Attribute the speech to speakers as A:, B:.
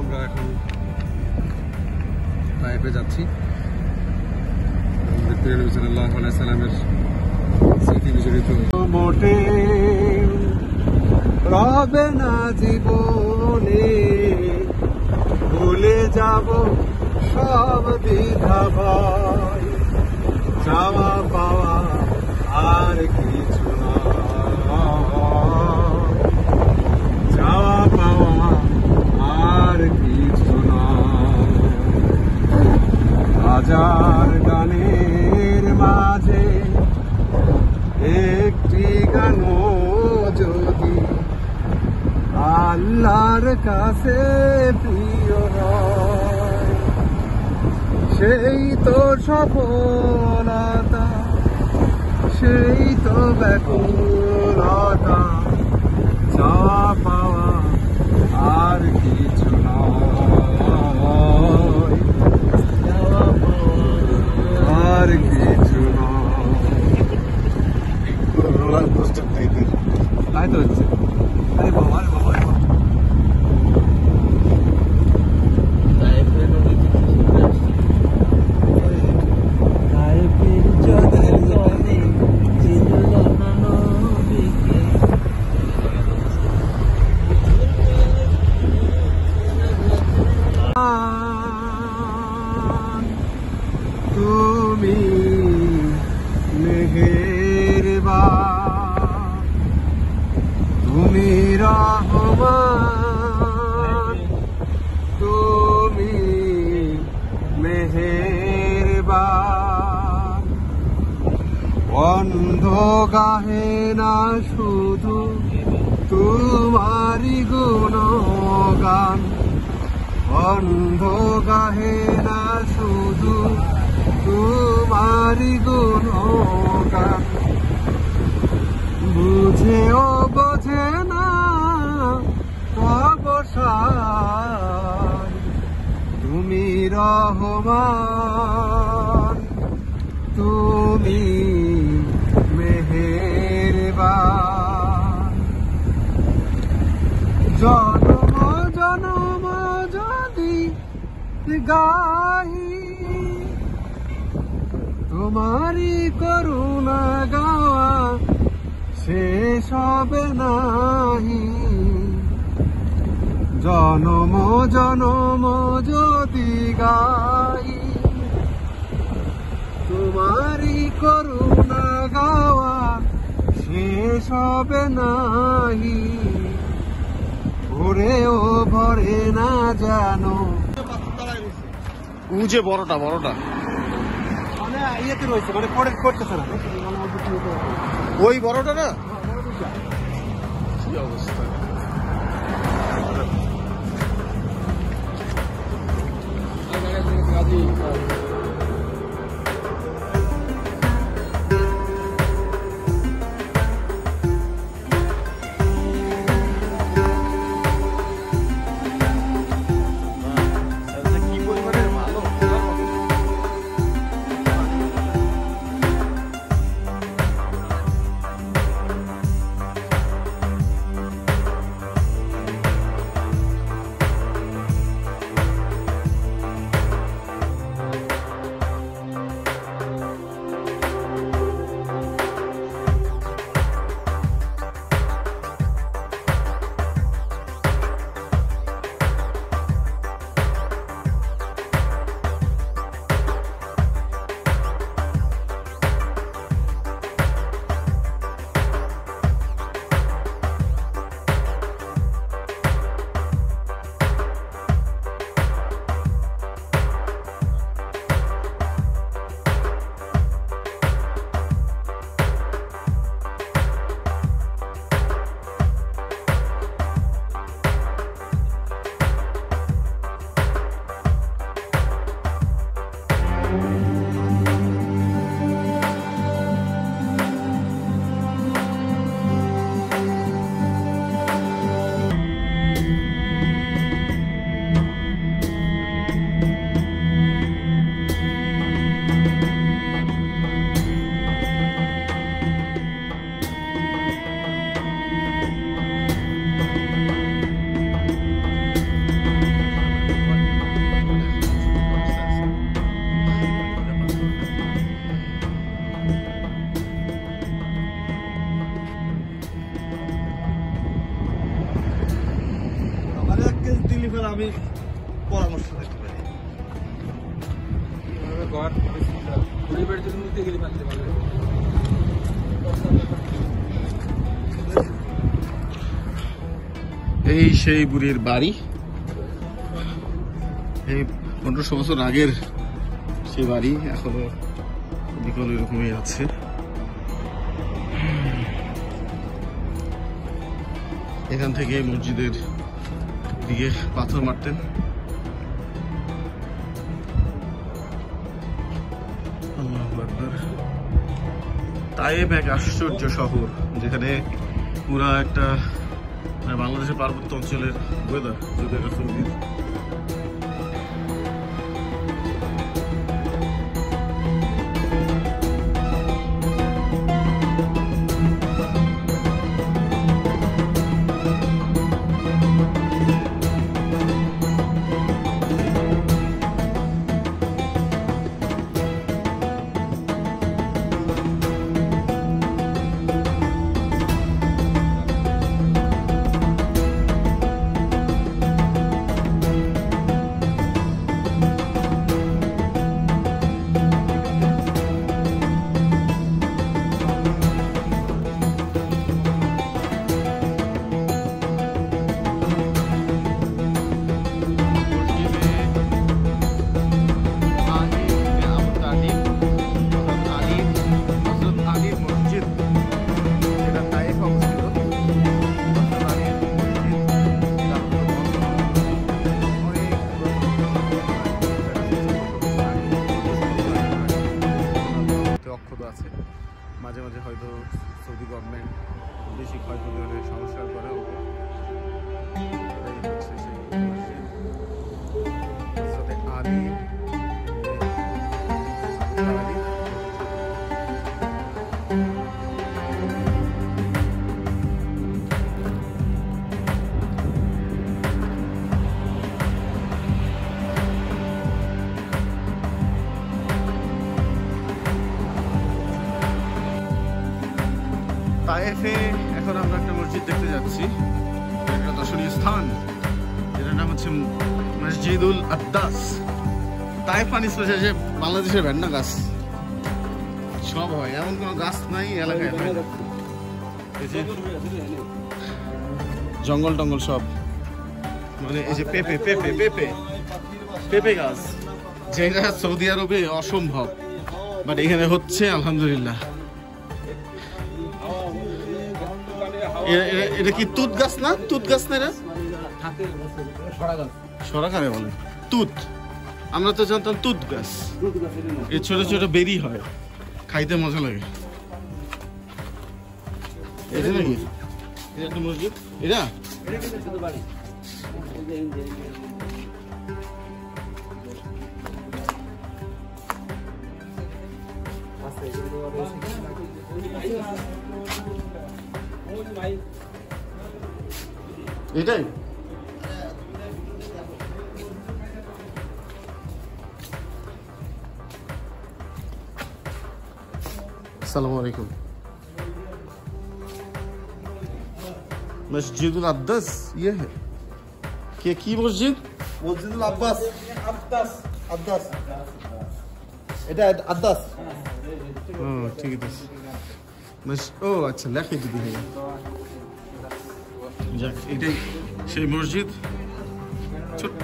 A: আমরা এখন তায়েফে যাচ্ছি। আমাদের নবী সাল্লাল্লাহু আলাইহি সাল্লামের স্মৃতি বিজড়িত মোটে রবে না জীবনে, ভুলে যাব সব দ্বিধা ভয়, চাওয়া পাওয়া আর কিছু না, চাওয়া পাওয়া আর কিছু না। হাজার গানের মাঝে একটি গান যদি আল্লাহর কাছে প্রিয় হয়, সেই তো সফলতা, সেই তো ব্যাকুলতা, চাওয়া পাওয়া আর কিছু নয়, চাওয়া পাওয়া আর কিছু নয়। রোলার কোস্টার টাইপের তাই তো হচ্ছে। আরে বাবা, আরে বাবা, তুমি মেহেরবান, তুমি রহমান, তুমি মেহেরবান। বন্ধ গাহে না শুধু তোমারি গুণগান, বন্ধ গাহে না শুধু তোমারি গুণগান। বুঝেও বোঝে না অবসান, তুমি রহমান, তুমি মেহেরবান। জনম জনম যদি গাই তোমারি করুণা গাওয়া শেষ হবে নাহি, জনম জনম যদি গাই তোমারি করুণা গাওয়া শেষ হবে নাহি, ভরেও ভরে না জানো।
B: যে বড়টা বড়টা
A: মানে ইয়েতে রয়েছে, মানে পরে করতেছে না,
B: ওই বড়টা না, কি অবস্থা। পরামর্শ দিতে পারি।
A: ঘর ঘুরে বেড়াতে নিতে গেলে পারতে পারবে।
B: এই সেই বুড়ির বাড়ি, এই 1500 বছর আগের সেই বাড়ি এখনো বিকল এরকমই আছে। এখান থেকে মসজিদের দিকে পাথর মারতেন। আল্লাহু আকবার। তায়েব এক আশ্চর্য শহর, যেখানে পুরা একটা বাংলাদেশের পার্বত্য অঞ্চলের ওয়েদার যদি একটা সৌদির। আছে মাঝে মাঝে হয়তো সৌদি গভর্নমেন্ট বেশি ক্ষয়ক্ষতি হলে সংস্কার করে। তায়েফে এখন আমরা একটা মসজিদ দেখতে যাচ্ছি, একটা দর্শনীয় স্থান, যেটার নাম হচ্ছে মসজিদুল আদ্দাস। তায়েফ পানি সোজা যে বাংলাদেশের ভেন্না গাছ সব হয়, এমন কোনো গাছ নাই এলাকায় হয় না। এই যে জঙ্গল টঙ্গল সব, মানে এই যে পেঁপে পেঁপে পেঁপে পেঁপে গাছ, যেটা সৌদি আরবে অসম্ভব, বাট এখানে হচ্ছে আলহামদুলিল্লাহ। এটা কি তুত গাছ না? তুত গাছ না, এটা সরা কারে বলে তুত, আমরা তো জানতাম তুত গাছ। এই ছোট ছোট বেরি হয়, খাইতে মজা লাগে। এটা নাকি এটা একটা মসজিদ? এটা এটাই अस्सलाम वालेकुम। मस्जिदुल अद्दास ये है क्या की मस्जिद?
C: মসজিদুল আব্বাস। আদ্দাস এটা আদ্দাস।
B: ও ঠিক আছে। ও আচ্ছা, লেখে দিদি ভাই। যাক, এটাই সেই মসজিদ, ছোট্ট।